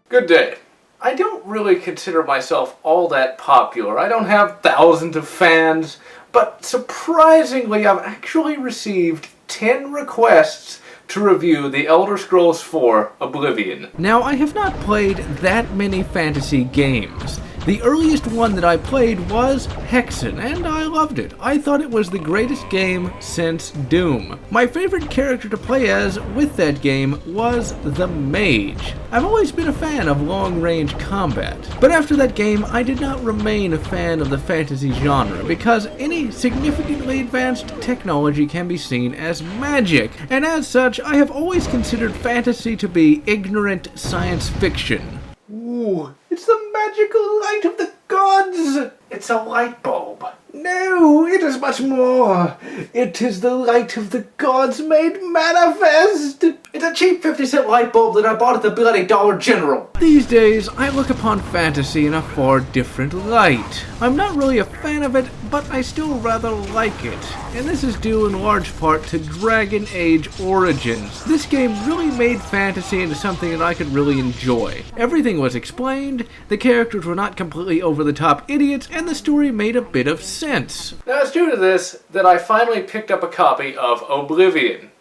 Good day. I don't really consider myself all that popular. I don't have thousands of fans, but surprisingly I've actually received 10 requests to review The Elder Scrolls IV: Oblivion. Now, I have not played that many fantasy games. The earliest one that I played was Hexen, and I loved it. I thought it was the greatest game since Doom. My favorite character to play as with that game was the Mage. I've always been a fan of long-range combat, but after that game I did not remain a fan of the fantasy genre because any significantly advanced technology can be seen as magic, and as such I have always considered fantasy to be ignorant science fiction. Ooh, it's the magical light of the gods! It's a light bulb. No, it is much more. It is the light of the gods made manifest. It's a cheap 50-cent light bulb that I bought at the bloody Dollar General. These days, I look upon fantasy in a far different light. I'm not really a fan of it, but I still rather like it. And this is due in large part to Dragon Age Origins. This game really made fantasy into something that I could really enjoy. Everything was explained, the characters were not completely over-the-top idiots, and the story made a bit of sense. Now it's due to this that I finally picked up a copy of Oblivion.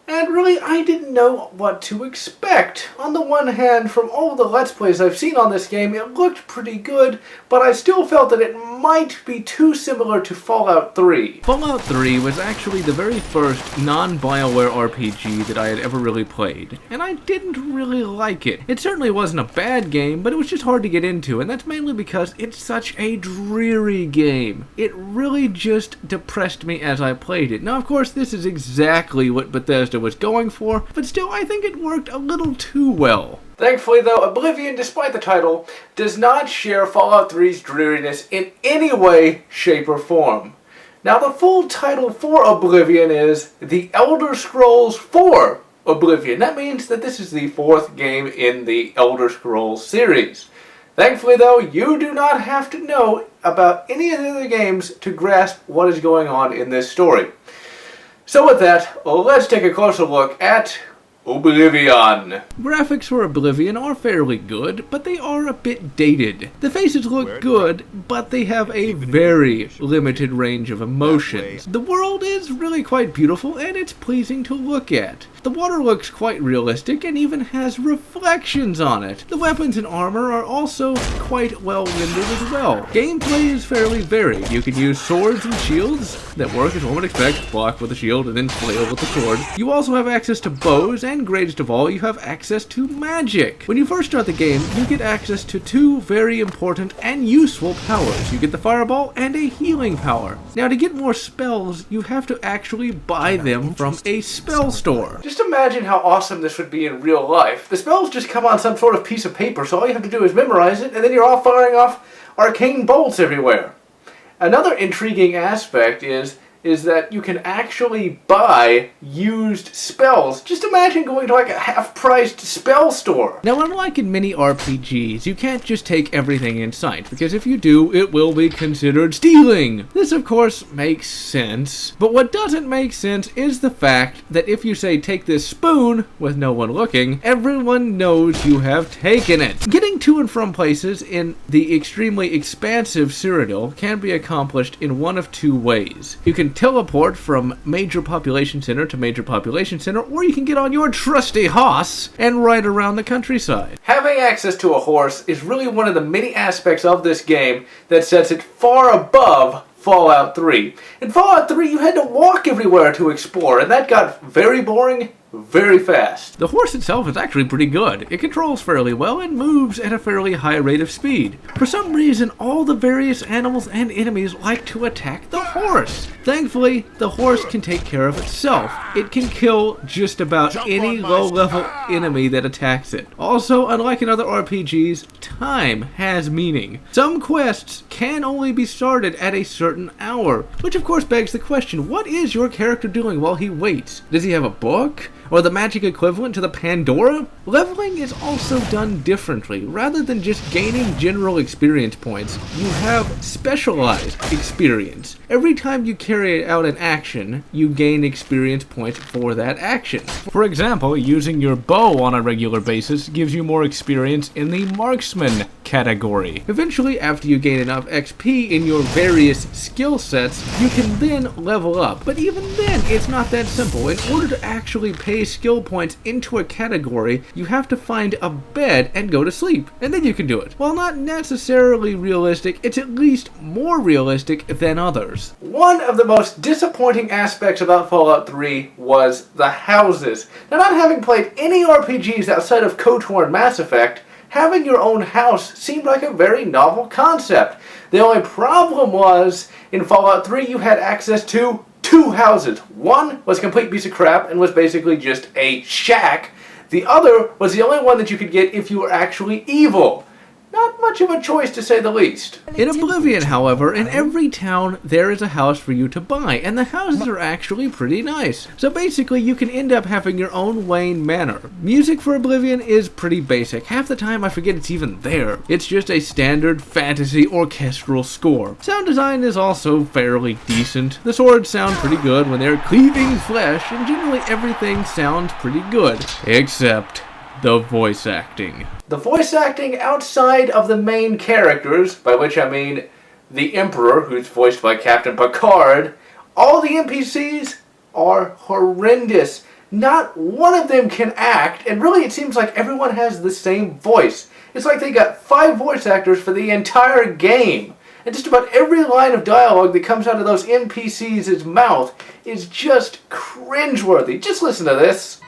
And really, I didn't know what to expect. On the one hand, from all the Let's Plays I've seen on this game, it looked pretty good, but I still felt that it might be too similar to Fallout 3. Fallout 3 was actually the very first non-BioWare RPG that I had ever really played, and I didn't really like it. It certainly wasn't a bad game, but it was just hard to get into, and that's mainly because it's such a dreary game. It really just depressed me as I played it. Now, of course, this is exactly what Bethesda was going for, but still I think it worked a little too well. Thankfully though, Oblivion, despite the title, does not share Fallout 3's dreariness in any way, shape, or form. Now the full title for Oblivion is The Elder Scrolls IV: Oblivion. That means that this is the fourth game in the Elder Scrolls series. Thankfully though, you do not have to know about any of the other games to grasp what is going on in this story. So with that, let's take a closer look at Oblivion. Graphics for Oblivion are fairly good, but they are a bit dated. The faces look good, but they have a very limited range of emotions. The world is really quite beautiful, and it's pleasing to look at. The water looks quite realistic and even has reflections on it. The weapons and armor are also quite well rendered as well. Gameplay is fairly varied. You can use swords and shields that work as one would expect, block with a shield and then flail with the sword. You also have access to bows, and greatest of all, you have access to magic. When you first start the game, you get access to two very important and useful powers. You get the fireball and a healing power. Now, to get more spells, you have to actually buy them from a spell store. Just imagine how awesome this would be in real life. The spells just come on some sort of piece of paper, so all you have to do is memorize it, and then you're all firing off arcane bolts everywhere. Another intriguing aspect is that you can actually buy used spells. Just imagine going to like a half-priced spell store. Now, unlike in many RPGs, you can't just take everything in sight, because if you do, it will be considered stealing. This, of course, makes sense, but what doesn't make sense is the fact that if you say, take this spoon, with no one looking, everyone knows you have taken it. Getting to and from places in the extremely expansive Cyrodiil can be accomplished in one of two ways. You can teleport from major population center to major population center, or you can get on your trusty horse and ride around the countryside. Having access to a horse is really one of the many aspects of this game that sets it far above Fallout 3. In Fallout 3, you had to walk everywhere to explore, and that got very boring very fast. The horse itself is actually pretty good. It controls fairly well and moves at a fairly high rate of speed. For some reason, all the various animals and enemies like to attack the horse. Thankfully, the horse can take care of itself. It can kill just about any low-level enemy that attacks it. Also, unlike in other RPGs, time has meaning. Some quests can only be started at a certain hour, which of course begs the question, what is your character doing while he waits? Does he have a book? or the magic equivalent to the Pandora? Leveling is also done differently. Rather than just gaining general experience points, you have specialized experience. Every time you carry out an action, you gain experience points for that action. For example, using your bow on a regular basis gives you more experience in the marksman category. Eventually, after you gain enough XP in your various skill sets, you can then level up. But even then, it's not that simple. In order to actually pay skill points into a category, you have to find a bed and go to sleep, and then you can do it. While not necessarily realistic, it's at least more realistic than others. One of the most disappointing aspects about Fallout 3 was the houses. Now, not having played any RPGs outside of KOTOR and Mass Effect, having your own house seemed like a very novel concept. The only problem was, in Fallout 3 you had access to 2 houses. One was a complete piece of crap and was basically just a shack. The other was the only one that you could get if you were actually evil. Not much of a choice, to say the least. In Oblivion, however, in every town there is a house for you to buy, and the houses are actually pretty nice. So basically, you can end up having your own Wayne Manor. Music for Oblivion is pretty basic. Half the time I forget it's even there. It's just a standard fantasy orchestral score. Sound design is also fairly decent. The swords sound pretty good when they're cleaving flesh, and generally everything sounds pretty good. Except the voice acting. The voice acting outside of the main characters, by which I mean the Emperor, who's voiced by Captain Picard, all the NPCs are horrendous. Not one of them can act, and really it seems like everyone has the same voice. It's like they got 5 voice actors for the entire game. And just about every line of dialogue that comes out of those NPCs' mouth is just cringeworthy. Just listen to this.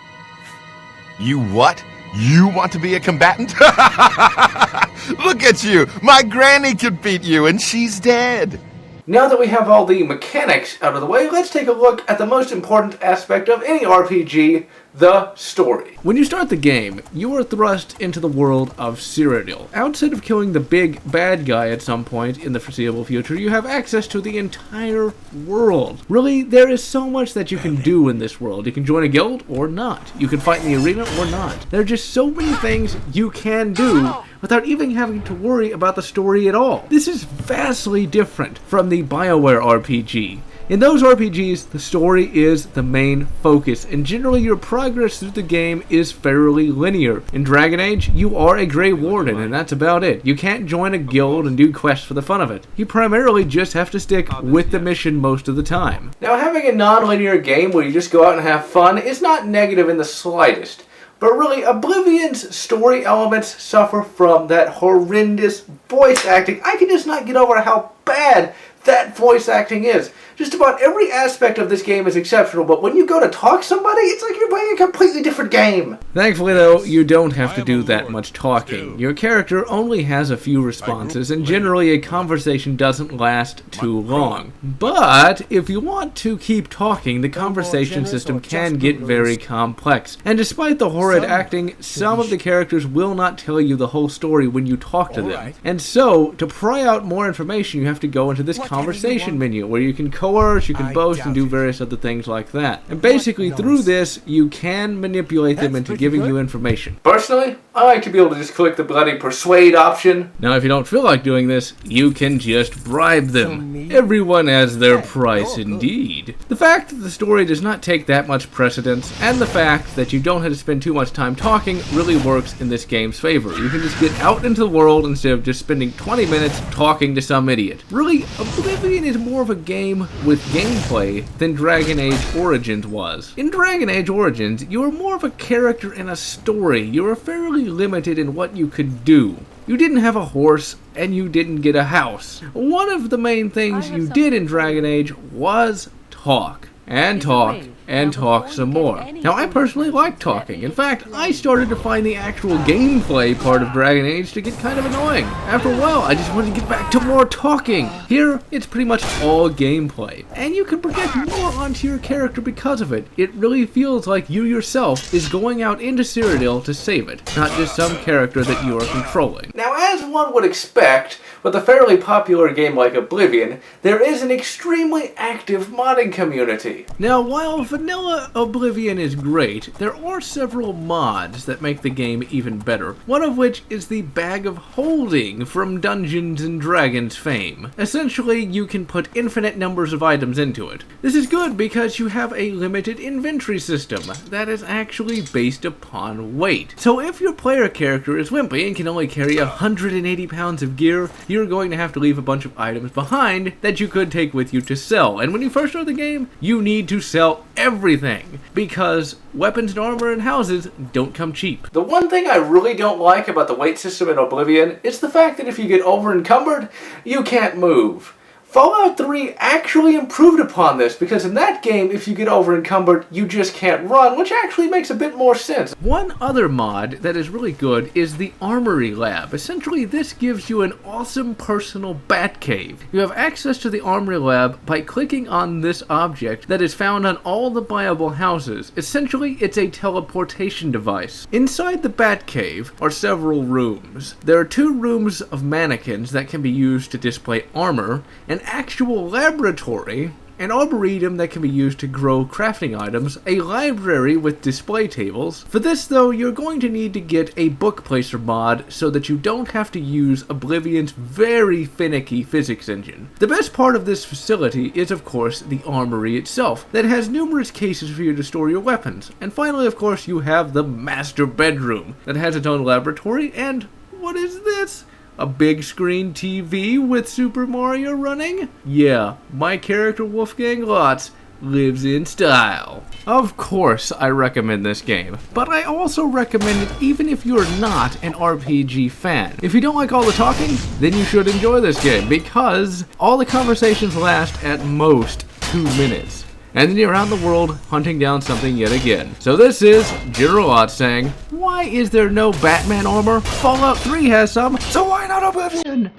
You what? You want to be a combatant? Look at you! My granny could beat you, and she's dead! Now that we have all the mechanics out of the way, let's take a look at the most important aspect of any RPG, the story. When you start the game, you are thrust into the world of Cyrodiil. Outside of killing the big bad guy at some point in the foreseeable future, you have access to the entire world. Really, there is so much that you can do in this world. You can join a guild or not. You can fight in the arena or not. There are just so many things you can do without even having to worry about the story at all. This is vastly different from the BioWare RPG. In those RPGs, the story is the main focus, and generally your progress through the game is fairly linear. In Dragon Age, you are a Grey Warden, and that's about it. You can't join a guild and do quests for the fun of it. You primarily just have to stick with the mission most of the time. Now, having a non-linear game where you just go out and have fun is not negative in the slightest. But really, Oblivion's story elements suffer from that horrendous voice acting. I can just not get over how bad that voice acting is. Just about every aspect of this game is exceptional, but when you go to talk to somebody, it's like you're playing a completely different game. Thankfully, though, you don't have to do that much talking. Your character only has a few responses, and generally a conversation doesn't last too long. But if you want to keep talking, the conversation system can get very complex. And despite the horrid acting, some of the characters will not tell you the whole story when you talk to them. And so, to pry out more information, you have to go into this conversation menu, where you can coerce, you can boast, and do various other things like that. And basically, through this, you can manipulate them into giving you information. Personally, I like to be able to just click the bloody persuade option. Now, if you don't feel like doing this, you can just bribe them. Everyone has their price indeed. The fact that the story does not take that much precedence, and the fact that you don't have to spend too much time talking, really works in this game's favor. You can just get out into the world instead of just spending 20 minutes talking to some idiot. Really, Oblivion is more of a game with gameplay than Dragon Age Origins was. In Dragon Age Origins, you were more of a character in a story. You were fairly limited in what you could do. You didn't have a horse, and you didn't get a house. One of the main things you did in Dragon Age was talk. And talk, and talk some more. Now, I personally like talking. In fact, I started to find the actual gameplay part of Dragon Age to get kind of annoying. After a while, I just wanted to get back to more talking. Here, it's pretty much all gameplay. And you can project more onto your character because of it. It really feels like you yourself is going out into Cyrodiil to save it, not just some character that you are controlling. Now, as one would expect, with a fairly popular game like Oblivion, there is an extremely active modding community. quality. Now, while vanilla Oblivion is great, there are several mods that make the game even better, one of which is the Bag of Holding from Dungeons & Dragons fame. Essentially, you can put infinite numbers of items into it. This is good because you have a limited inventory system that is actually based upon weight. So if your player character is wimpy and can only carry 180 pounds of gear, you're going to have to leave a bunch of items behind that you could take with you to sell. And when you first start the game, you need to sell everything, because weapons and armor and houses don't come cheap. The one thing I really don't like about the weight system in Oblivion is the fact that if you get over encumbered, you can't move. Fallout 3 actually improved upon this, because in that game, if you get over encumbered, you just can't run, which actually makes a bit more sense. One other mod that is really good is the Armory Lab. Essentially, this gives you an awesome personal bat cave. You have access to the Armory Lab by clicking on this object that is found on all the buyable houses. Essentially, it's a teleportation device. Inside the bat cave are several rooms. There are 2 rooms of mannequins that can be used to display armor, an actual laboratory, an arboretum that can be used to grow crafting items, a library with display tables. For this though, you're going to need to get a book placer mod so that you don't have to use Oblivion's very finicky physics engine. The best part of this facility is of course the armory itself, that has numerous cases for you to store your weapons. And finally, of course, you have the master bedroom that has its own laboratory, and what is this? A big screen TV with Super Mario running? Yeah, my character Wolfgang Lotz lives in style. Of course I recommend this game, but I also recommend it even if you're not an RPG fan. If you don't like all the talking, then you should enjoy this game, because all the conversations last at most 2 minutes. And then you're around the world hunting down something yet again. So this is General Lotz saying, why is there no Batman armor? Fallout 3 has some, so why not Oblivion?